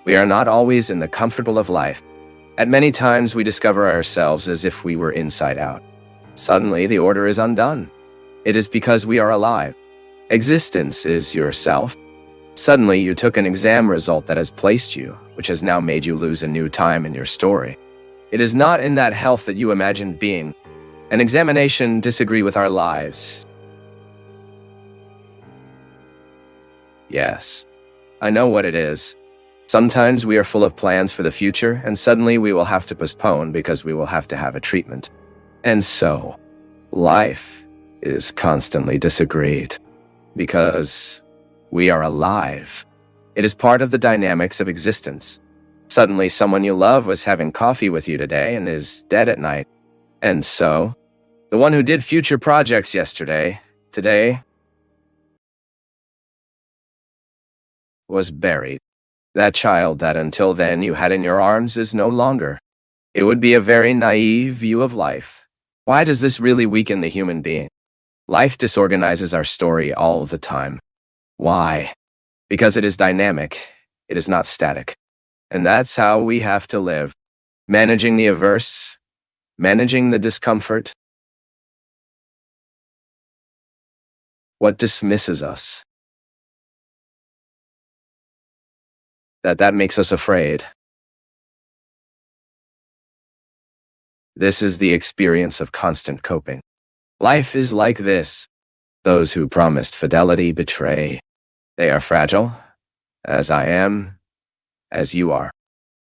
We are not always in the comfortable of life. At many times, we discover ourselves as if we were inside out. Suddenly, the order is undone. It is because we are alive. Existence is yourself. Suddenly, you took an exam result that has placed you, which has now made you lose a new time in your story. It is not in that health that you imagined being. An examination disagree with our lives. Yes, I know what it is. Sometimes we are full of plans for the future, and suddenly we will have to postpone because we will have to have a treatment. And so, life is constantly disagreed because we are alive. It is part of the dynamics of existence. Suddenly, someone you love was having coffee with you today and is dead at night. And so, the one who did future projects yesterday, today, was buried. That child that until then you had in your arms is no longer. It would be a very naive view of life. Why does this really weaken the human being? Life disorganizes our story all the time. Why? Because it is dynamic. It is not static. And that's how we have to live. Managing the averse, managing the discomfort. What dismisses us? That makes us afraid. This is the experience of constant coping. Life is like this. Those who promised fidelity betray. They are fragile, as I am, as you are.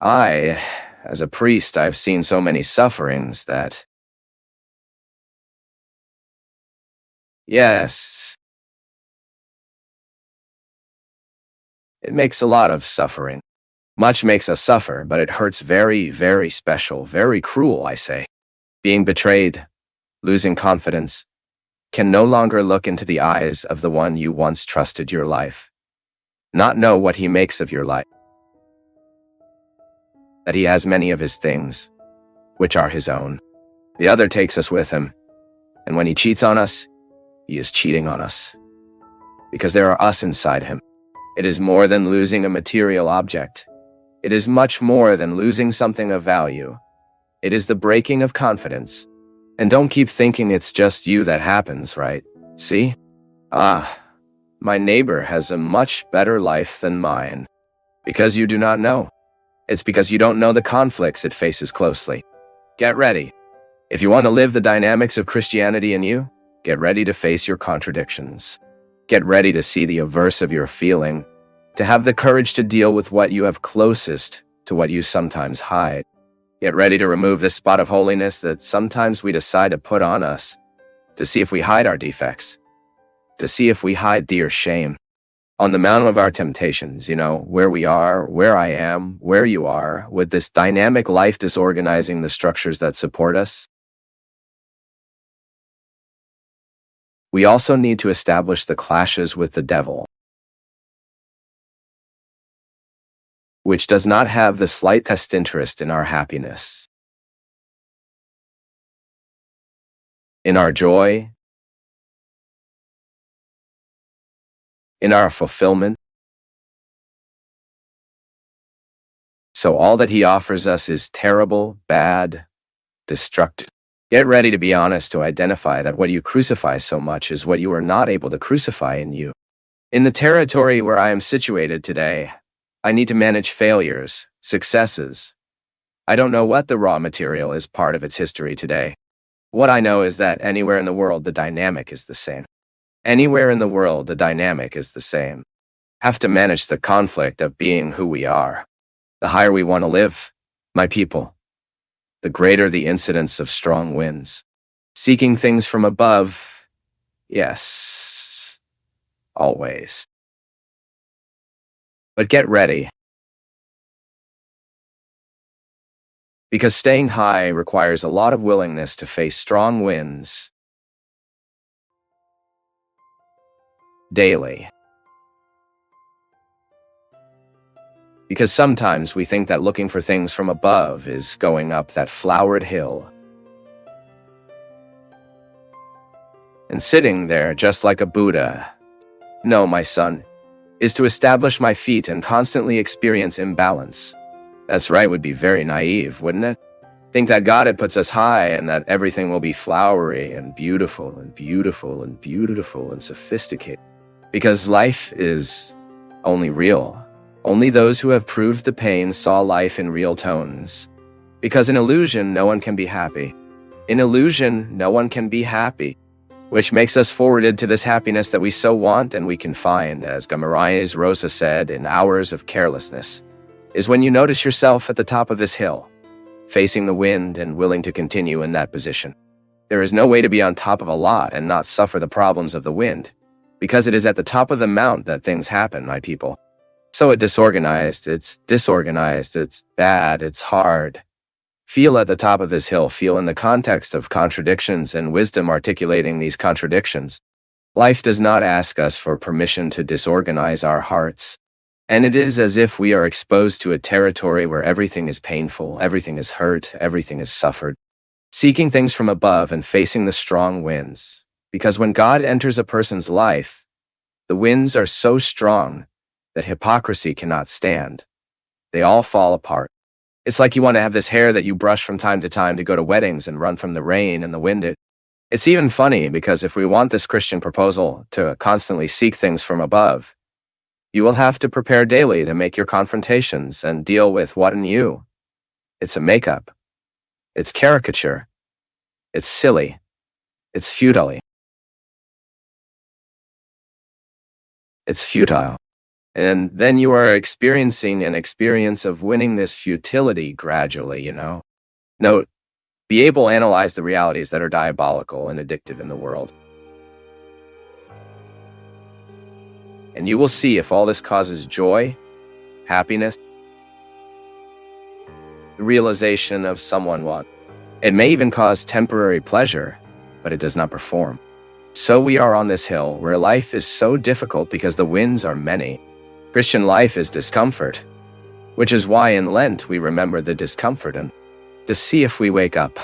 As a priest, I've seen so many sufferings that... Yes. It makes a lot of suffering. Much makes us suffer, but it hurts very, very special, very cruel, I say. Being betrayed, losing confidence, can no longer look into the eyes of the one you once trusted your life. Not know what he makes of your life. That he has many of his things, which are his own. The other takes us with him, and when he cheats on us, he is cheating on us. Because there are us inside him. It is more than losing a material object. It is much more than losing something of value. It is the breaking of confidence. And don't keep thinking it's just you that happens, right? See? My neighbor has a much better life than mine. Because you do not know. It's because you don't know the conflicts it faces closely. Get ready. If you want to live the dynamics of Christianity in you, get ready to face your contradictions. Get ready to see the averse of your feeling, to have the courage to deal with what you have closest to what you sometimes hide. Get ready to remove the spot of holiness that sometimes we decide to put on us, to see if we hide our defects, to see if we hide dear shame. On the mountain of our temptations, where we are, where I am, where you are, with this dynamic life disorganizing the structures that support us, we also need to establish the clashes with the devil, which does not have the slightest interest in our happiness, in our joy, in our fulfillment. So all that he offers us is terrible, bad, destructive. Get ready to be honest to identify that what you crucify so much is what you are not able to crucify in you. In the territory where I am situated today, I need to manage failures, successes. I don't know what the raw material is part of its history today. What I know is that anywhere in the world, the dynamic is the same. Anywhere in the world, the dynamic is the same. Have to manage the conflict of being who we are. The higher we want to live, my people, the greater the incidence of strong winds. Seeking things from above, yes, always. But get ready. Because staying high requires a lot of willingness to face strong winds daily. Because sometimes we think that looking for things from above is going up that flowered hill and sitting there just like a Buddha. No, my son, is to establish my feet and constantly experience imbalance. That's right, would be very naive, wouldn't it? Think that God had puts us high and that everything will be flowery and beautiful and beautiful and beautiful and sophisticated. Because life is only real. Only those who have proved the pain saw life in real tones. Because in illusion, no one can be happy. In illusion, no one can be happy, which makes us forwarded to this happiness that we so want and we can find, as Guimarães Rosa said, in hours of carelessness, is when you notice yourself at the top of this hill, facing the wind and willing to continue in that position. There is no way to be on top of a lot and not suffer the problems of the wind, because it is at the top of the mount that things happen, my people. So it's disorganized, it's bad, it's hard. Feel at the top of this hill, feel in the context of contradictions and wisdom articulating these contradictions. Life does not ask us for permission to disorganize our hearts. And it is as if we are exposed to a territory where everything is painful, everything is hurt, everything is suffered. Seeking things from above and facing the strong winds. Because when God enters a person's life, the winds are so strong that hypocrisy cannot stand. They all fall apart. It's like you want to have this hair that you brush from time to go to weddings and run from the rain and the wind. It's even funny because if we want this Christian proposal to constantly seek things from above, you will have to prepare daily to make your confrontations and deal with what in you. It's a makeup. It's caricature. It's silly. It's futile. It's futile. And then you are experiencing an experience of winning this futility gradually, Note, be able to analyze the realities that are diabolical and addictive in the world. And you will see if all this causes joy, happiness, the realization of someone what. It may even cause temporary pleasure, but it does not perform. So we are on this hill where life is so difficult because the winds are many. Christian life is discomfort, which is why in Lent we remember the discomfort and to see if we wake up.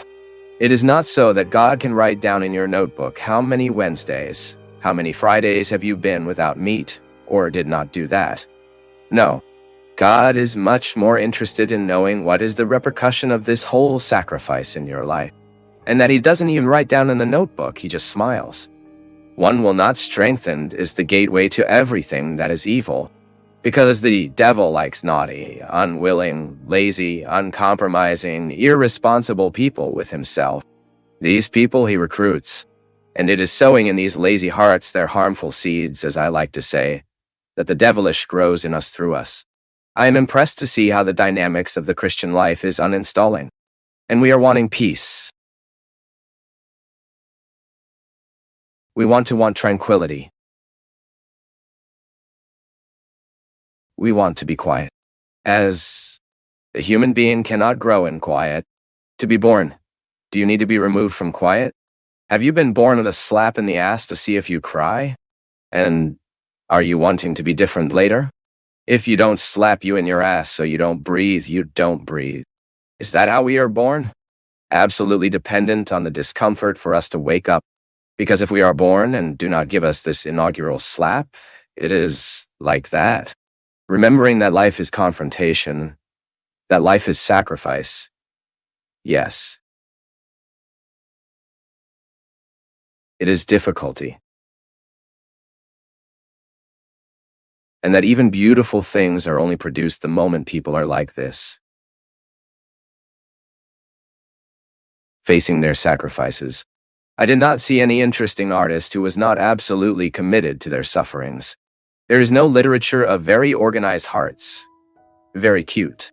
It is not so that God can write down in your notebook how many Wednesdays, how many Fridays have you been without meat or did not do that. No, God is much more interested in knowing what is the repercussion of this whole sacrifice in your life, and that he doesn't even write down in the notebook, he just smiles. One will not strengthened is the gateway to everything that is evil. Because the devil likes naughty, unwilling, lazy, uncompromising, irresponsible people with himself. These people he recruits, and it is sowing in these lazy hearts their harmful seeds, as I like to say, that the devilish grows in us through us. I am impressed to see how the dynamics of the Christian life is uninstalling, and we are wanting peace. We want tranquility. We want to be quiet. As a human being cannot grow in quiet. To be born, do you need to be removed from quiet? Have you been born with a slap in the ass to see if you cry? And are you wanting to be different later? If you don't slap you in your ass so you don't breathe, you don't breathe. Is that how we are born? Absolutely dependent on the discomfort for us to wake up. Because if we are born and do not give us this inaugural slap, it is like that. Remembering that life is confrontation, that life is sacrifice. Yes. It is difficulty. And that even beautiful things are only produced the moment people are like this. Facing their sacrifices. I did not see any interesting artist who was not absolutely committed to their sufferings. There is no literature of very organized hearts. Very cute.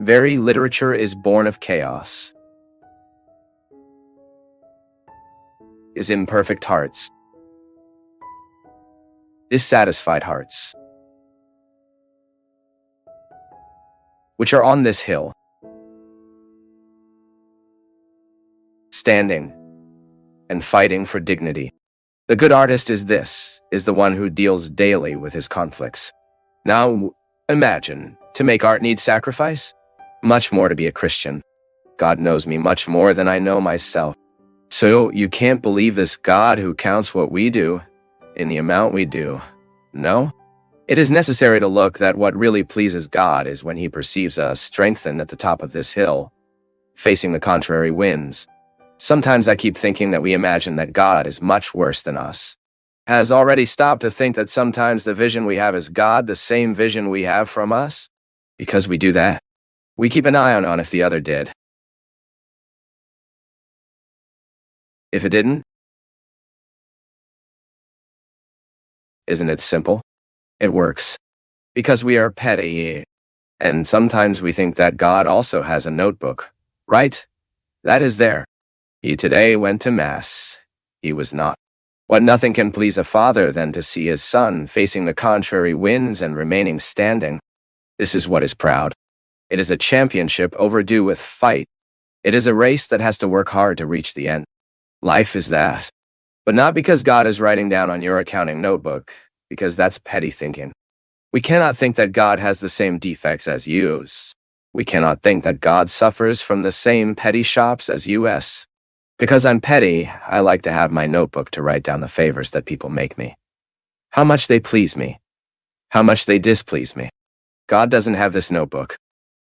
Very literature is born of chaos. Is imperfect hearts. Dissatisfied hearts. Which are on this hill. Standing and fighting for dignity. The good artist is the one who deals daily with his conflicts. Now, imagine, to make art need sacrifice? Much more to be a Christian. God knows me much more than I know myself. So you can't believe this God who counts what we do in the amount we do. No? It is necessary to look that what really pleases God is when he perceives us strengthened at the top of this hill, facing the contrary winds. Sometimes I keep thinking that we imagine that God is much worse than us. Has already stopped to think that sometimes the vision we have is God, the same vision we have from us? Because we do that. We keep an eye on if the other did. If it didn't, isn't it simple? It works. Because we are petty. And sometimes we think that God also has a notebook, right? That is there. He today went to Mass. He was not. What nothing can please a father than to see his son facing the contrary winds and remaining standing. This is what is proud. It is a championship overdue with fight. It is a race that has to work hard to reach the end. Life is that. But not because God is writing down on your accounting notebook, because that's petty thinking. We cannot think that God has the same defects as you. We cannot think that God suffers from the same petty shops as us. Because I'm petty, I like to have my notebook to write down the favors that people make me. How much they please me. How much they displease me. God doesn't have this notebook.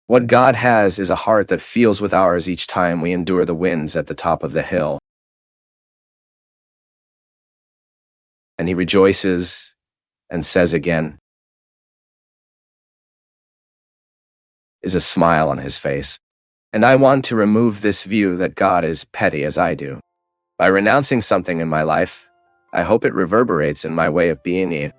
What God has is a heart that feels with ours each time we endure the winds at the top of the hill. And he rejoices and says again, is a smile on his face. And I want to remove this view that God is petty as I do. By renouncing something in my life, I hope it reverberates in my way of being.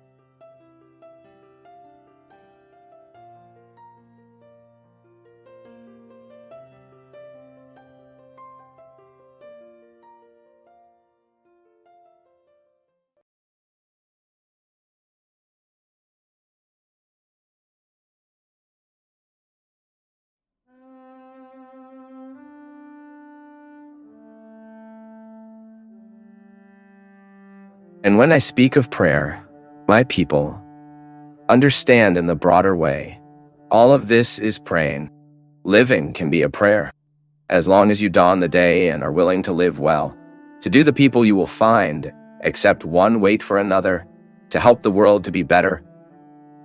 And when I speak of prayer, my people, understand in the broader way, all of this is praying. Living can be a prayer. As long as you dawn the day and are willing to live well, to do the people you will find, accept one wait for another, to help the world to be better,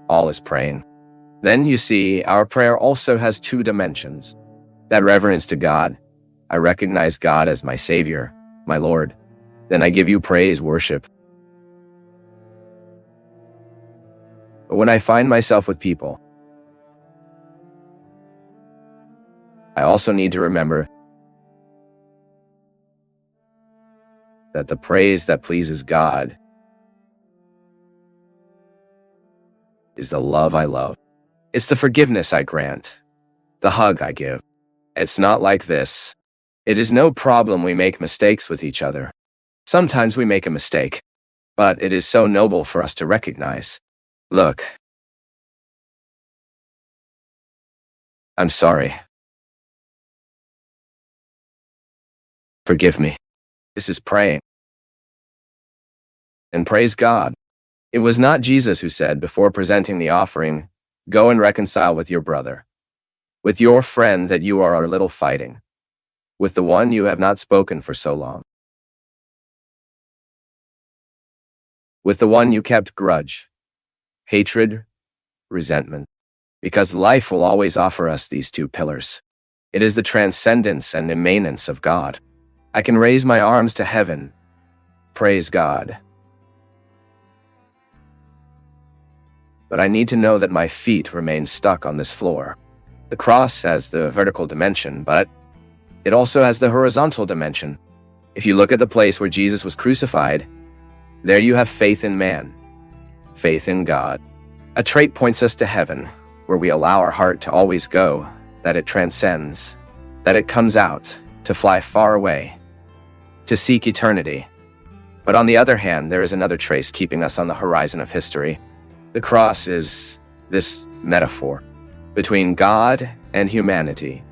all is praying. Then you see, our prayer also has two dimensions. That reverence to God. I recognize God as my Savior, my Lord. Then I give you praise, worship. But when I find myself with people, I also need to remember that the praise that pleases God is the love I love. It's the forgiveness I grant, the hug I give. It's not like this. It is no problem we make mistakes with each other. Sometimes we make a mistake, but it is so noble for us to recognize. Look, I'm sorry. Forgive me. This is praying. And praise God. It was not Jesus who said before presenting the offering, go and reconcile with your brother, with your friend that you are a little fighting, with the one you have not spoken for so long, with the one you kept grudge, hatred, resentment. Because life will always offer us these two pillars. It is the transcendence and immanence of God. I can raise my arms to heaven, praise God. But I need to know that my feet remain stuck on this floor. The cross has the vertical dimension, but it also has the horizontal dimension. If you look at the place where Jesus was crucified, there you have faith in man, faith in God. A trait points us to heaven, where we allow our heart to always go, that it transcends, that it comes out, to fly far away, to seek eternity. But on the other hand, there is another trace keeping us on the horizon of history. The cross is this metaphor. Between God and humanity,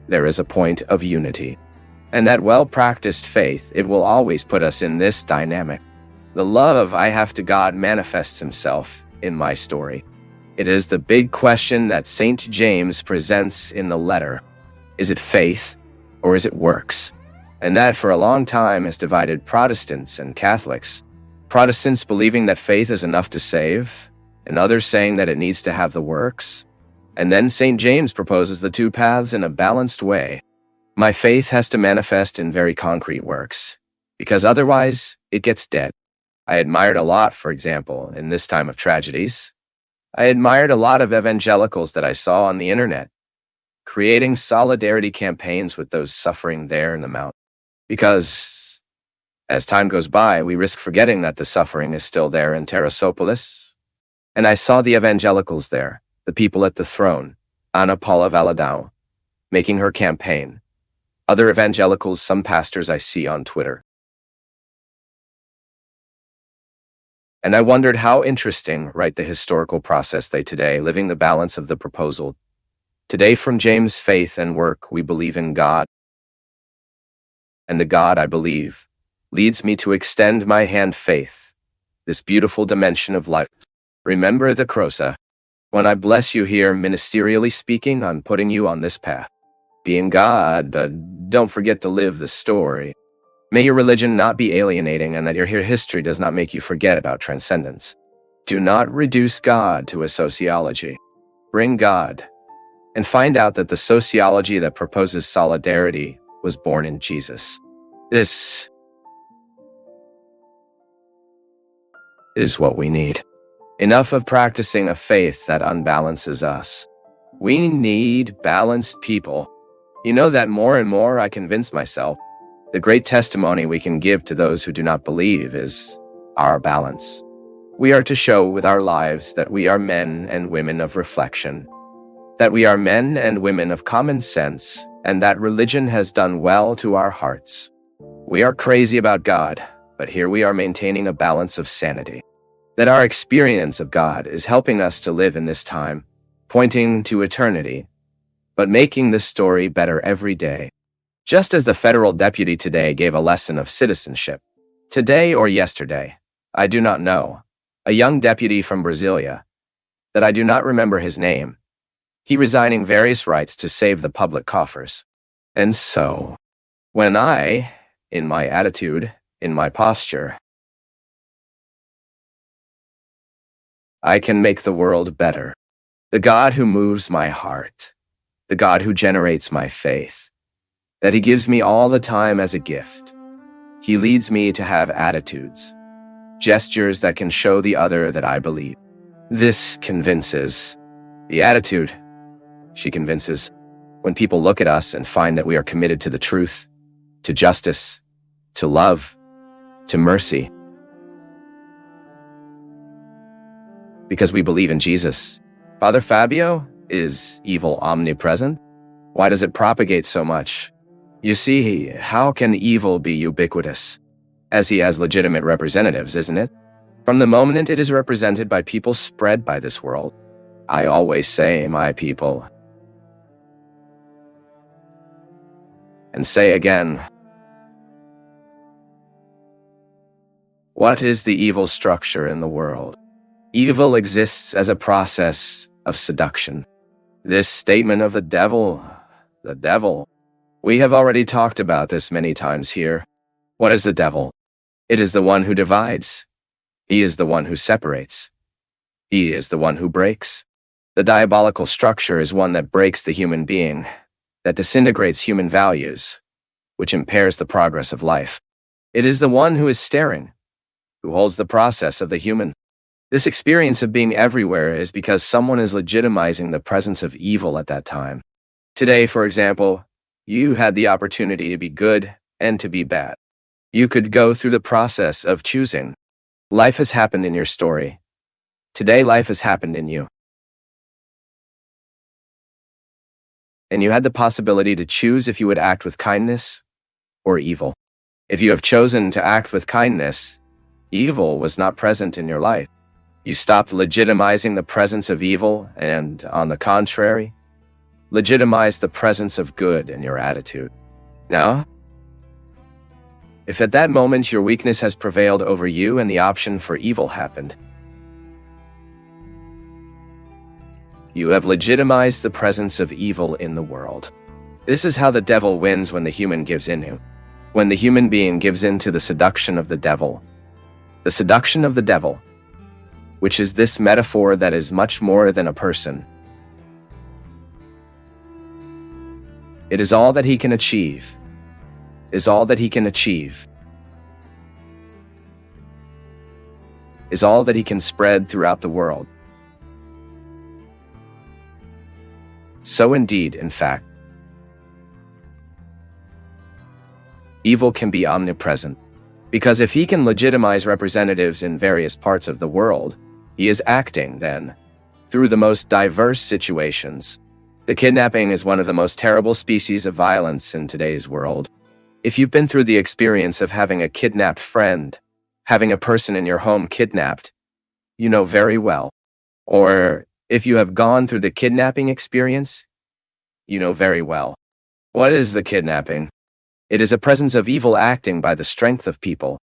there is a point of unity. And that well-practiced faith, it will always put us in this dynamic. The love I have to God manifests himself in my story. It is the big question that St. James presents in the letter. Is it faith or is it works? And that for a long time has divided Protestants and Catholics. Protestants believing that faith is enough to save, and others saying that it needs to have the works. And then St. James proposes the two paths in a balanced way. My faith has to manifest in very concrete works, because otherwise it gets dead. I admired a lot, for example, in this time of tragedies. I admired a lot of evangelicals that I saw on the internet, creating solidarity campaigns with those suffering there in the mountain. Because as time goes by, we risk forgetting that the suffering is still there in Terasopolis. And I saw the evangelicals there, the people at the throne, Ana Paula Valadão, making her campaign. Other evangelicals, some pastors I see on Twitter. And I wondered how interesting, right, the historical process they today, living the balance of the proposal. Today from James' faith and work, we believe in God. And the God I believe leads me to extend my hand faith, this beautiful dimension of life. Remember the Crosa. When I bless you here, ministerially speaking, I'm putting you on this path. Being God, but don't forget to live the story. May your religion not be alienating and that your history does not make you forget about transcendence. Do not reduce God to a sociology. Bring God, and find out that the sociology that proposes solidarity was born in Jesus. This is what we need. Enough of practicing a faith that unbalances us. We need balanced people. You know that more and more I convince myself, the great testimony we can give to those who do not believe is our balance. We are to show with our lives that we are men and women of reflection, that we are men and women of common sense, and that religion has done well to our hearts. We are crazy about God, but here we are maintaining a balance of sanity. That our experience of God is helping us to live in this time, pointing to eternity, but making this story better every day. Just as the federal deputy today gave a lesson of citizenship. Today or yesterday, I do not know, a young deputy from Brasilia, that I do not remember his name, he resigning various rights to save the public coffers. And so, when I, in my attitude, in my posture, I can make the world better. The God who moves my heart, the God who generates my faith, that he gives me all the time as a gift. He leads me to have attitudes, gestures that can show the other that I believe. This convinces. The attitude, she convinces. When people look at us and find that we are committed to the truth, to justice, to love, to mercy, because we believe in Jesus. Father Fabio, is evil omnipresent? Why does it propagate so much? You see, how can evil be ubiquitous? As he has legitimate representatives, isn't it? From the moment it is represented by people spread by this world. I always say, my people. And say again. What is the evil structure in the world? Evil exists as a process of seduction. This statement of the devil, we have already talked about this many times here. What is the devil? It is the one who divides. He is the one who separates. He is the one who breaks. The diabolical structure is one that breaks the human being, that disintegrates human values, which impairs the progress of life. It is the one who is staring, who holds the process of the human. This experience of being everywhere is because someone is legitimizing the presence of evil at that time. Today, for example, you had the opportunity to be good and to be bad. You could go through the process of choosing. Life has happened in your story. Today, life has happened in you. And you had the possibility to choose if you would act with kindness or evil. If you have chosen to act with kindness, evil was not present in your life. You stopped legitimizing the presence of evil and, on the contrary, legitimize the presence of good in your attitude. Now, if at that moment your weakness has prevailed over you and the option for evil happened, you have legitimized the presence of evil in the world. This is how the devil wins when the human gives in. When the human being gives in to the seduction of the devil, The seduction of the devil, which is this metaphor that is much more than a person. It is all that he can achieve, is all that he can achieve, is all that he can spread throughout the world. So indeed, in fact, evil can be omnipresent, because if he can legitimize representatives in various parts of the world, he is acting, then, through the most diverse situations. The kidnapping is one of the most terrible species of violence in today's world. If you've been through the experience of having a kidnapped friend, having a person in your home kidnapped, you know very well. Or if you have gone through the kidnapping experience, you know very well. What is the kidnapping? It is a presence of evil acting by the strength of people.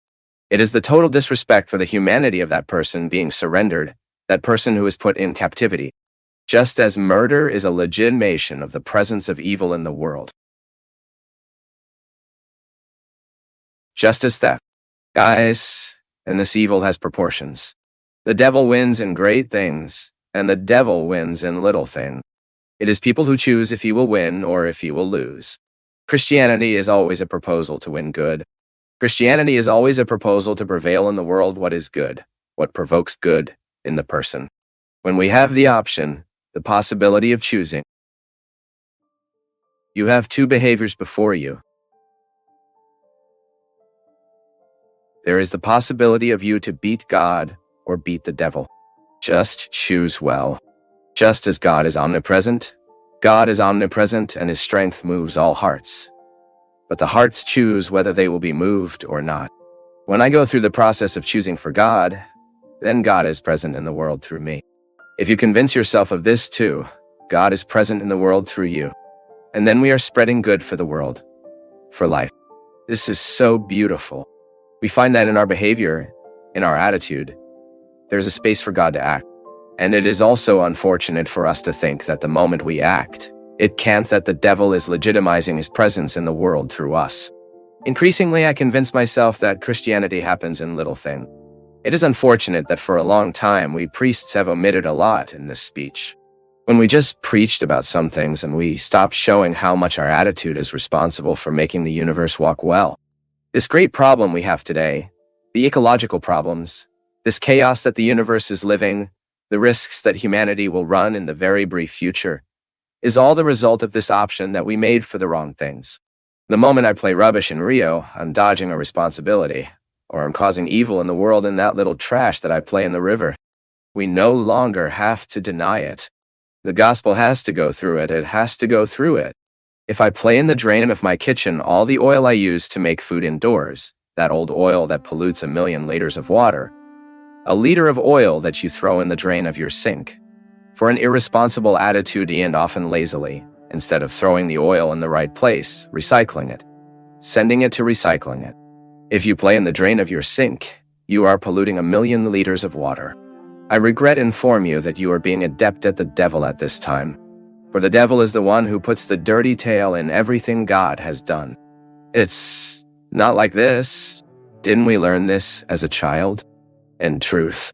It is the total disrespect for the humanity of that person being surrendered, that person who is put in captivity. Just as murder is a legitimation of the presence of evil in the world. Just as theft. Guys, and this evil has proportions. The devil wins in great things, and the devil wins in little things. It is people who choose if he will win or if he will lose. Christianity is always a proposal to win good. Christianity is always a proposal to prevail in the world what is good, what provokes good in the person. When we have the option, the possibility of choosing, you have two behaviors before you. There is the possibility of you to beat God or beat the devil. Just choose well. Just as God is omnipresent and his strength moves all hearts. But the hearts choose whether they will be moved or not. When I go through the process of choosing for God, then God is present in the world through me. If you convince yourself of this too, God is present in the world through you. And then we are spreading good for the world, for life. This is so beautiful. We find that in our behavior, in our attitude, there's a space for God to act. And it is also unfortunate for us to think that the moment we act, it can't that the devil is legitimizing his presence in the world through us. Increasingly, I convince myself that Christianity happens in little things. It is unfortunate that for a long time we priests have omitted a lot in this speech. When we just preached about some things and we stopped showing how much our attitude is responsible for making the universe walk well. This great problem we have today, the ecological problems, this chaos that the universe is living, the risks that humanity will run in the very brief future, is all the result of this option that we made for the wrong things. The moment I play rubbish in Rio, I'm dodging a responsibility, or I'm causing evil in the world in that little trash that I play in the river. We no longer have to deny it. The gospel has to go through it. It has to go through it. If I play in the drain of my kitchen all the oil I use to make food indoors, that old oil that pollutes 1 million liters of water, a liter of oil that you throw in the drain of your sink, for an irresponsible attitude and often lazily, instead of throwing the oil in the right place, recycling it, sending it to recycling it. If you play in the drain of your sink, you are polluting 1 million liters of water. I regret to inform you that you are being adept at the devil at this time. For the devil is the one who puts the dirty tail in everything God has done. It's not like this. Didn't we learn this as a child? In truth,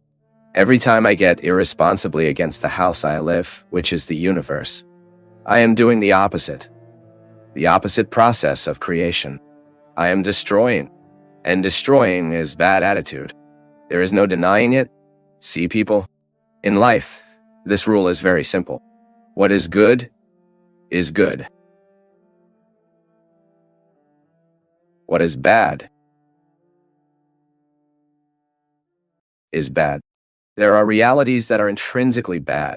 every time I get irresponsibly against the house I live, which is the universe, I am doing the opposite process of creation. I am destroying, and destroying is bad attitude. There is no denying it. See, people, in life, this rule is very simple. What is good is good. What is bad is bad. There are realities that are intrinsically bad.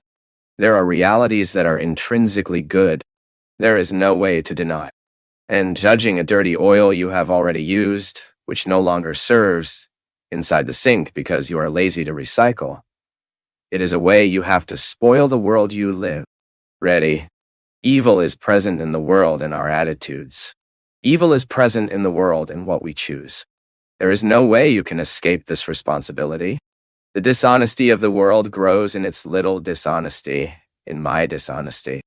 There are realities that are intrinsically good. There is no way to deny. And judging a dirty oil you have already used, which no longer serves, inside the sink because you are lazy to recycle, it is a way you have to spoil the world you live. Ready? Evil is present in the world in our attitudes. Evil is present in the world in what we choose. There is no way you can escape this responsibility. The dishonesty of the world grows in its little dishonesty, in my dishonesty.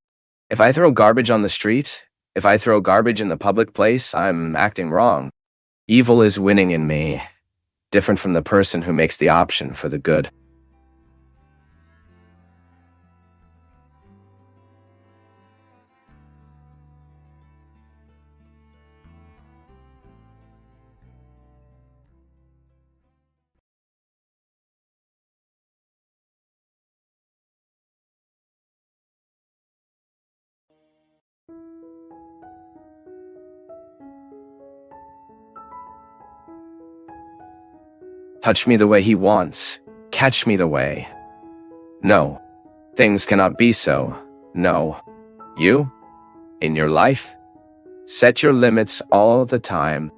If I throw garbage on the street, if I throw garbage in the public place, I'm acting wrong. Evil is winning in me. different from the person who makes the option for the good. Touch me the way he wants. Catch me the way. No. Things cannot be so. No. You? In your life? Set your limits all the time.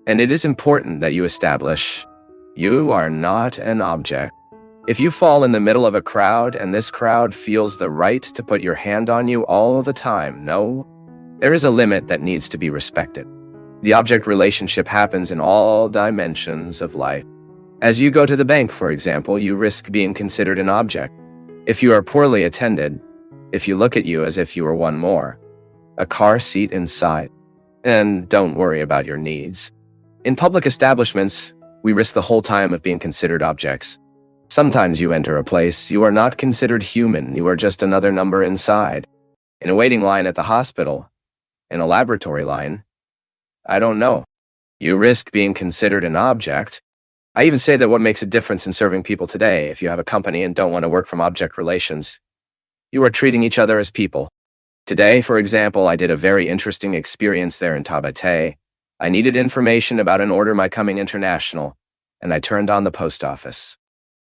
And it is important that you establish you are not an object. If you fall in the middle of a crowd and this crowd feels the right to put your hand on you all the time, no. There is a limit that needs to be respected. The object relationship happens in all dimensions of life. As you go to the bank, for example, you risk being considered an object. If you are poorly attended, if you look at you as if you were one more, a car seat inside. And don't worry about your needs. In public establishments, we risk the whole time of being considered objects. Sometimes you enter a place, you are not considered human, you are just another number inside. In a waiting line at the hospital, in a laboratory line, I don't know. You risk being considered an object. I even say that what makes a difference in serving people today, if you have a company and don't want to work from object relations, you are treating each other as people. Today, for example, I did a very interesting experience there in Tabate. I needed information about an order my coming international, and I turned on the post office.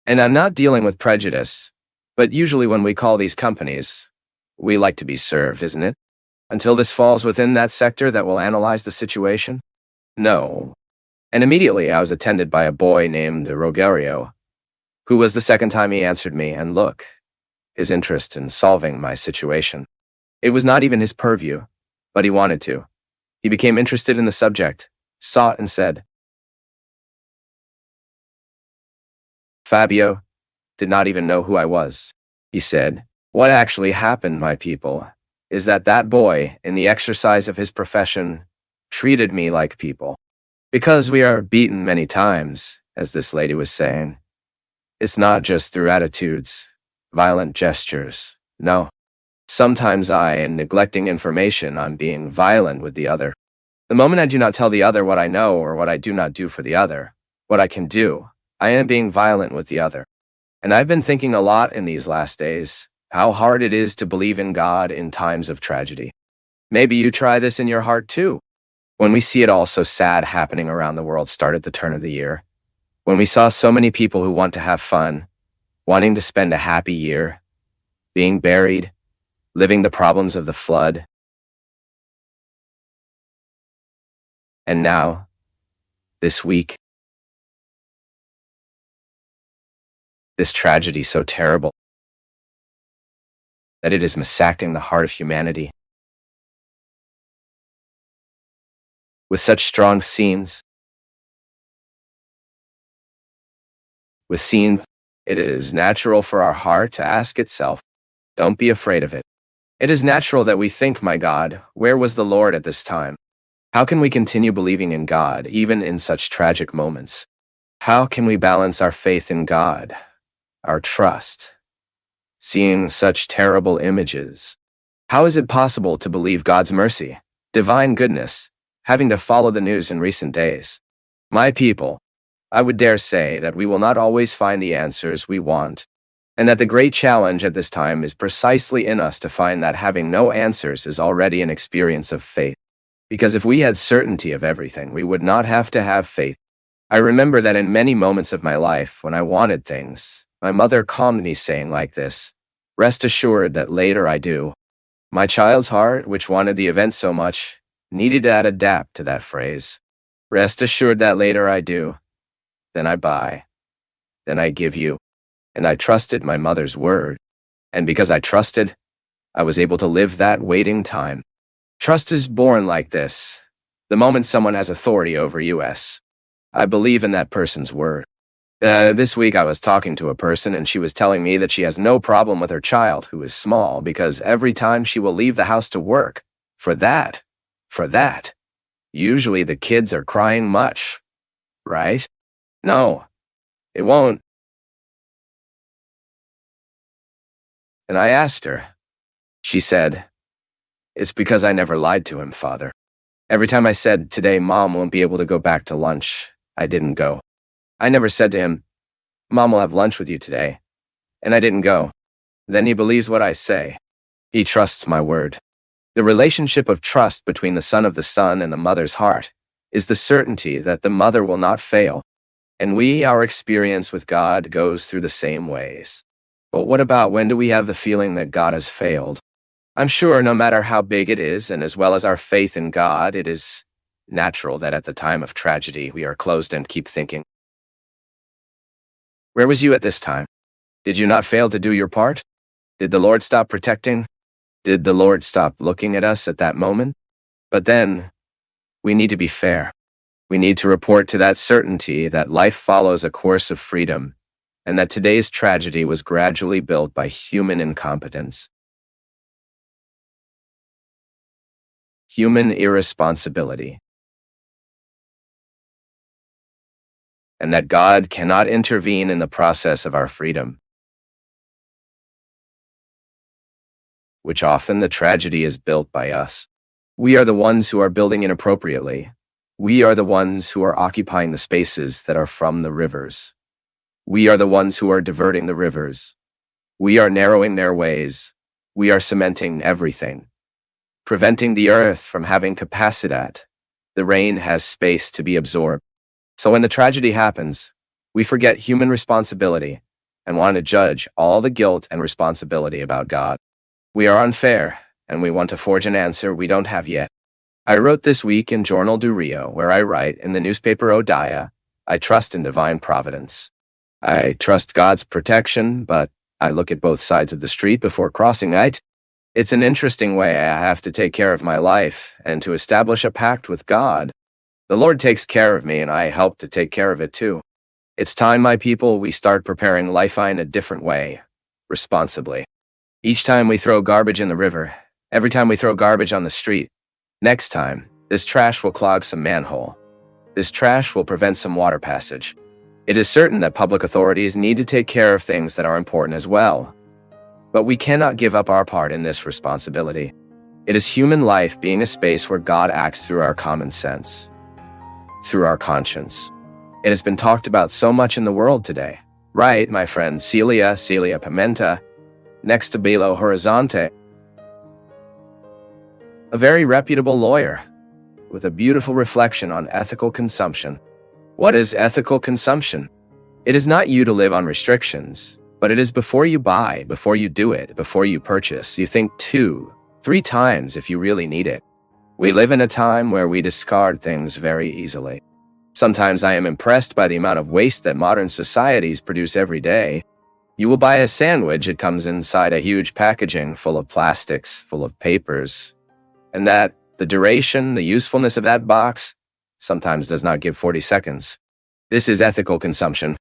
And I'm not dealing with prejudice, but usually when we call these companies, we like to be served, isn't it? Until this falls within that sector that will analyze the situation? No. And immediately I was attended by a boy named Rogerio, who was the second time he answered me, and look, his interest in solving my situation. It was not even his purview, but he wanted to. He became interested in the subject, sought and said, Fabio did not even know who I was. He said, what actually happened, my people, is that boy, in the exercise of his profession, treated me like people. Because we are beaten many times, as this lady was saying. It's not just through attitudes, violent gestures, no. Sometimes in neglecting information, I'm being violent with the other. The moment I do not tell the other what I know or what I do not do for the other, what I can do, I am being violent with the other. And I've been thinking a lot in these last days, how hard it is to believe in God in times of tragedy. Maybe you try this in your heart too. When we see it all so sad happening around the world start at the turn of the year, when we saw so many people who want to have fun, wanting to spend a happy year, being buried, living the problems of the flood. And now, this week, this tragedy so terrible that it is massacring the heart of humanity. With such strong scenes, it is natural for our heart to ask itself, don't be afraid of it. It is natural that we think, my God, where was the Lord at this time? How can we continue believing in God, even in such tragic moments? How can we balance our faith in God, our trust, seeing such terrible images? How is it possible to believe God's mercy, divine goodness, having to follow the news in recent days? My people, I would dare say that we will not always find the answers we want, and that the great challenge at this time is precisely in us to find that having no answers is already an experience of faith. Because if we had certainty of everything, we would not have to have faith. I remember that in many moments of my life, when I wanted things, my mother calmed me saying like this, rest assured that later I do. My child's heart, which wanted the event so much, needed to adapt to that phrase. Rest assured that later I do. Then I buy. Then I give you. And I trusted my mother's word. And because I trusted, I was able to live that waiting time. Trust is born like this. The moment someone has authority over us, I believe in that person's word. This week I was talking to a person and she was telling me that she has no problem with her child who is small because every time she will leave the house to work, for that, usually the kids are crying much, right? No, it won't. And I asked her. She said, "It's because I never lied to him, Father. Every time I said, 'Today Mom won't be able to go back to lunch,' I didn't go. I never said to him, 'Mom will have lunch with you today,' and I didn't go. Then he believes what I say. He trusts my word." The relationship of trust between the son of the son and the mother's heart is the certainty that the mother will not fail, and our experience with God goes through the same ways. But what about when do we have the feeling that God has failed? I'm sure no matter how big it is, and as well as our faith in God, it is natural that at the time of tragedy we are closed and keep thinking, "Where was you at this time? Did you not fail to do your part? Did the Lord stop protecting? Did the Lord stop looking at us at that moment?" But then, we need to be fair. We need to report to that certainty that life follows a course of freedom, and that today's tragedy was gradually built by human incompetence, human irresponsibility, and that God cannot intervene in the process of our freedom, which often the tragedy is built by us. We are the ones who are building inappropriately. We are the ones who are occupying the spaces that are from the rivers. We are the ones who are diverting the rivers. We are narrowing their ways. We are cementing everything, preventing the earth from having capacity. The rain has space to be absorbed. So when the tragedy happens, we forget human responsibility and want to judge all the guilt and responsibility about God. We are unfair, and we want to forge an answer we don't have yet. I wrote this week in Journal do Rio, where I write in the newspaper O Dia, I trust in divine providence. I trust God's protection, but I look at both sides of the street before crossing it. It's an interesting way I have to take care of my life and to establish a pact with God. The Lord takes care of me, and I help to take care of it too. It's time, my people, we start preparing life in a different way, responsibly. Each time we throw garbage in the river, every time we throw garbage on the street, next time, this trash will clog some manhole. This trash will prevent some water passage. It is certain that public authorities need to take care of things that are important as well. But we cannot give up our part in this responsibility. It is human life being a space where God acts through our common sense, through our conscience. It has been talked about so much in the world today. Right, my friend Celia Pimenta, next to Belo Horizonte, a very reputable lawyer with a beautiful reflection on ethical consumption. What is ethical consumption? It is not you to live on restrictions, but it is before you buy, before you do it, before you purchase, you think 2, 3 times if you really need it. We live in a time where we discard things very easily. Sometimes I am impressed by the amount of waste that modern societies produce every day. You will buy a sandwich, it comes inside a huge packaging full of plastics, full of papers, and that the duration, the usefulness of that box sometimes does not give 40 seconds. This is ethical consumption.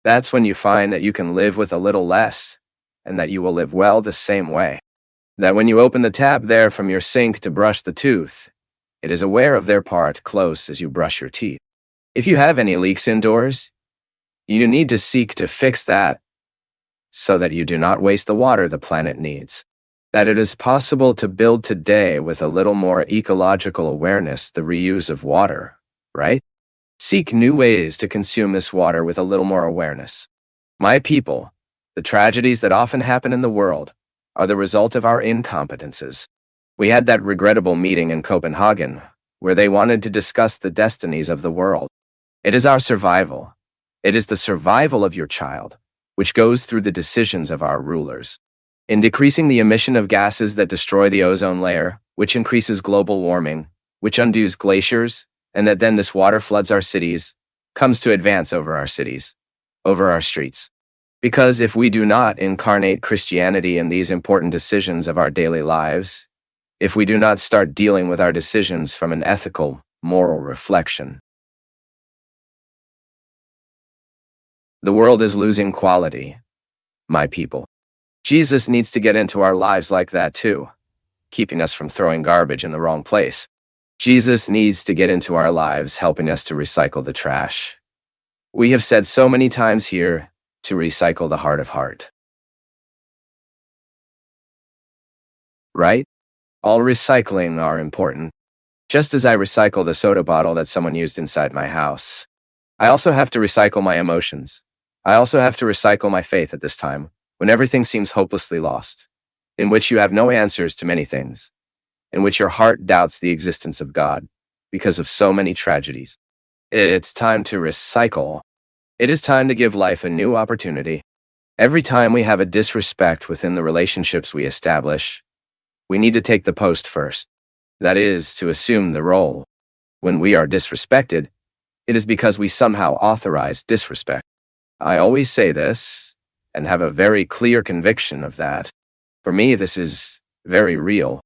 That's when you find that you can live with a little less, and that you will live well the same way. That when you open the tap there from your sink to brush the tooth, it is aware of their part close as you brush your teeth. If you have any leaks indoors, you need to seek to fix that so that you do not waste the water the planet needs. That it is possible to build today with a little more ecological awareness the reuse of water, right? Seek new ways to consume this water with a little more awareness. My people, the tragedies that often happen in the world are the result of our incompetences. We had that regrettable meeting in Copenhagen where they wanted to discuss the destinies of the world. It is our survival. It is the survival of your child, which goes through the decisions of our rulers. In decreasing the emission of gases that destroy the ozone layer, which increases global warming, which undoes glaciers, and that then this water floods our cities, comes to advance over our cities, over our streets. Because if we do not incarnate Christianity in these important decisions of our daily lives, if we do not start dealing with our decisions from an ethical, moral reflection, the world is losing quality, my people. Jesus needs to get into our lives like that too, keeping us from throwing garbage in the wrong place. Jesus needs to get into our lives, helping us to recycle the trash. We have said so many times here to recycle the heart of heart. Right? All recycling are important. Just as I recycle the soda bottle that someone used inside my house, I also have to recycle my emotions. I also have to recycle my faith at this time, when everything seems hopelessly lost, in which you have no answers to many things, in which your heart doubts the existence of God because of so many tragedies. It's time to recycle. It is time to give life a new opportunity. Every time we have a disrespect within the relationships we establish, we need to take the post first. That is, to assume the role. When we are disrespected, it is because we somehow authorize disrespect. I always say this, and have a very clear conviction of that. For me, this is very real,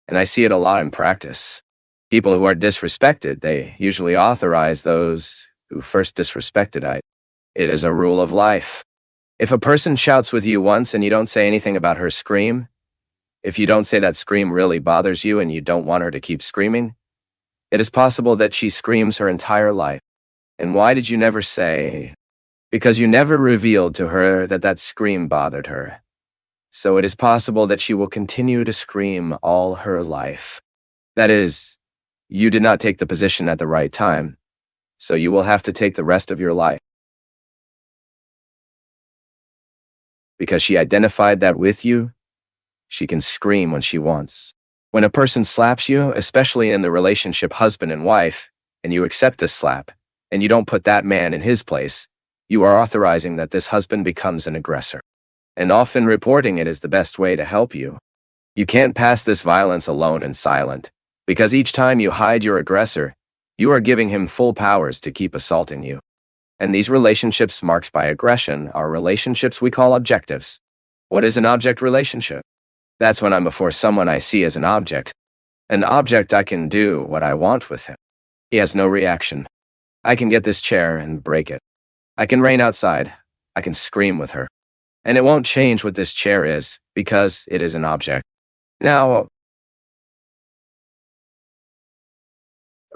and I see it a lot in practice. People who are disrespected, they usually authorize those who first disrespected. It is a rule of life. If a person shouts with you once and you don't say anything about her scream, if you don't say that scream really bothers you and you don't want her to keep screaming, it is possible that she screams her entire life. And why did you never say? Because you never revealed to her that that scream bothered her. So it is possible that she will continue to scream all her life. That is, you did not take the position at the right time, so you will have to take the rest of your life. Because she identified that with you, she can scream when she wants. When a person slaps you, especially in the relationship husband and wife, and you accept this slap, and you don't put that man in his place, you are authorizing that this husband becomes an aggressor. And often reporting it is the best way to help you. You can't pass this violence alone and silent, because each time you hide your aggressor, you are giving him full powers to keep assaulting you. And these relationships marked by aggression are relationships we call objectives. What is an object relationship? That's when I'm before someone I see as an object. An object I can do what I want with him. He has no reaction. I can get this chair and break it. I can rain outside. I can scream with her. And it won't change what this chair is, because it is an object. Now,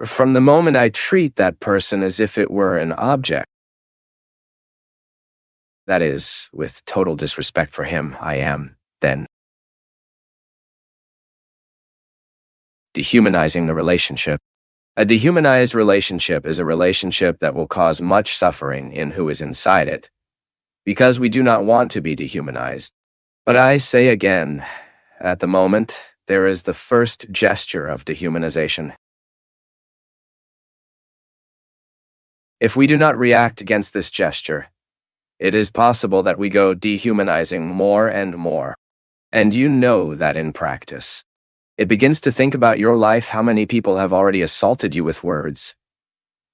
from the moment I treat that person as if it were an object, that is, with total disrespect for him, I am, then, dehumanizing the relationship. A dehumanized relationship is a relationship that will cause much suffering in who is inside it, because we do not want to be dehumanized. But I say again, at the moment, there is the first gesture of dehumanization. If we do not react against this gesture, it is possible that we go dehumanizing more and more. And you know that in practice. It begins to think about your life, how many people have already assaulted you with words,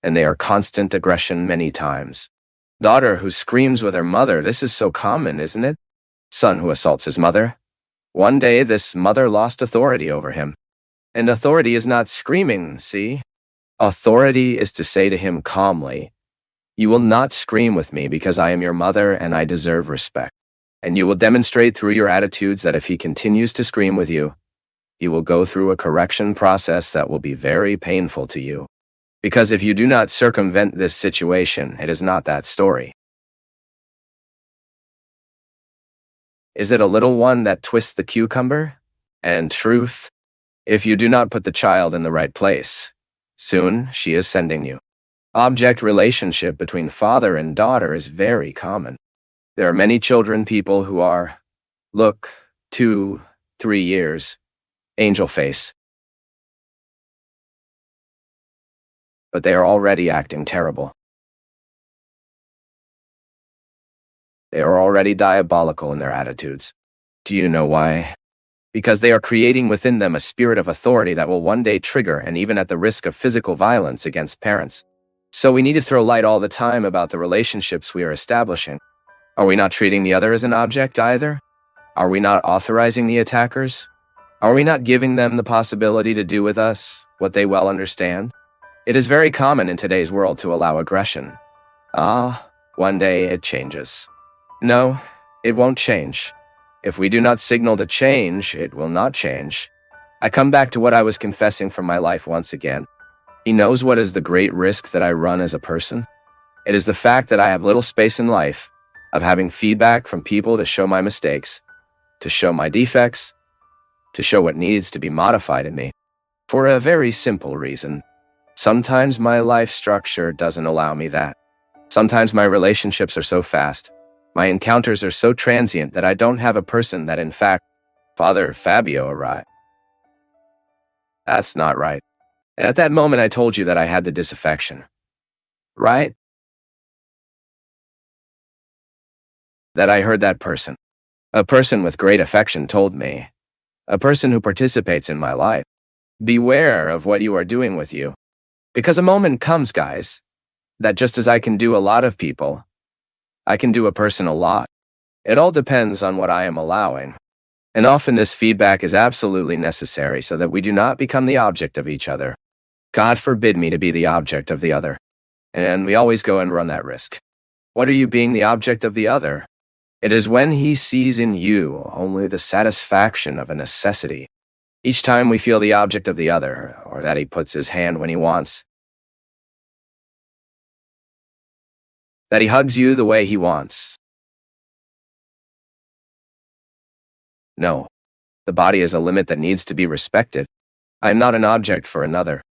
and they are constant aggression many times. Daughter who screams with her mother, this is so common, isn't it? Son who assaults his mother. One day this mother lost authority over him. And authority is not screaming, see? Authority is to say to him calmly, you will not scream with me because I am your mother and I deserve respect. And you will demonstrate through your attitudes that if he continues to scream with you, he will go through a correction process that will be very painful to you. Because if you do not circumvent this situation, it is not that story. Is it a little one that twists the cucumber? And truth, if you do not put the child in the right place, soon she is sending you. Object relationship between father and daughter is very common. There are many children, people who are, 2, 3 years, angel face. But they are already acting terrible. They are already diabolical in their attitudes. Do you know why? Because they are creating within them a spirit of authority that will one day trigger, and even at the risk of physical violence against parents. So we need to throw light all the time about the relationships we are establishing. Are we not treating the other as an object either? Are we not authorizing the attackers? Are we not giving them the possibility to do with us what they well understand? It is very common in today's world to allow aggression. One day it changes. No, it won't change. If we do not signal to change, it will not change. I come back to what I was confessing from my life once again. He knows what is the great risk that I run as a person. It is the fact that I have little space in life of having feedback from people to show my mistakes, to show my defects, to show what needs to be modified in me. For a very simple reason. Sometimes my life structure doesn't allow me that. Sometimes my relationships are so fast, my encounters are so transient that I don't have a person that in fact, Father Fabio arrived. That's not right. At that moment I told you that I had the disaffection. Right? That I heard that person. A person with great affection told me. A person who participates in my life. Beware of what you are doing with you. Because a moment comes, guys, that just as I can do a lot of people, I can do a person a lot. It all depends on what I am allowing. And often this feedback is absolutely necessary so that we do not become the object of each other. God forbid me to be the object of the other. And we always go and run that risk. What are you being the object of the other? It is when he sees in you only the satisfaction of a necessity. Each time we feel the object of the other, or that he puts his hand when he wants, that he hugs you the way he wants. No, the body is a limit that needs to be respected. I am not an object for another.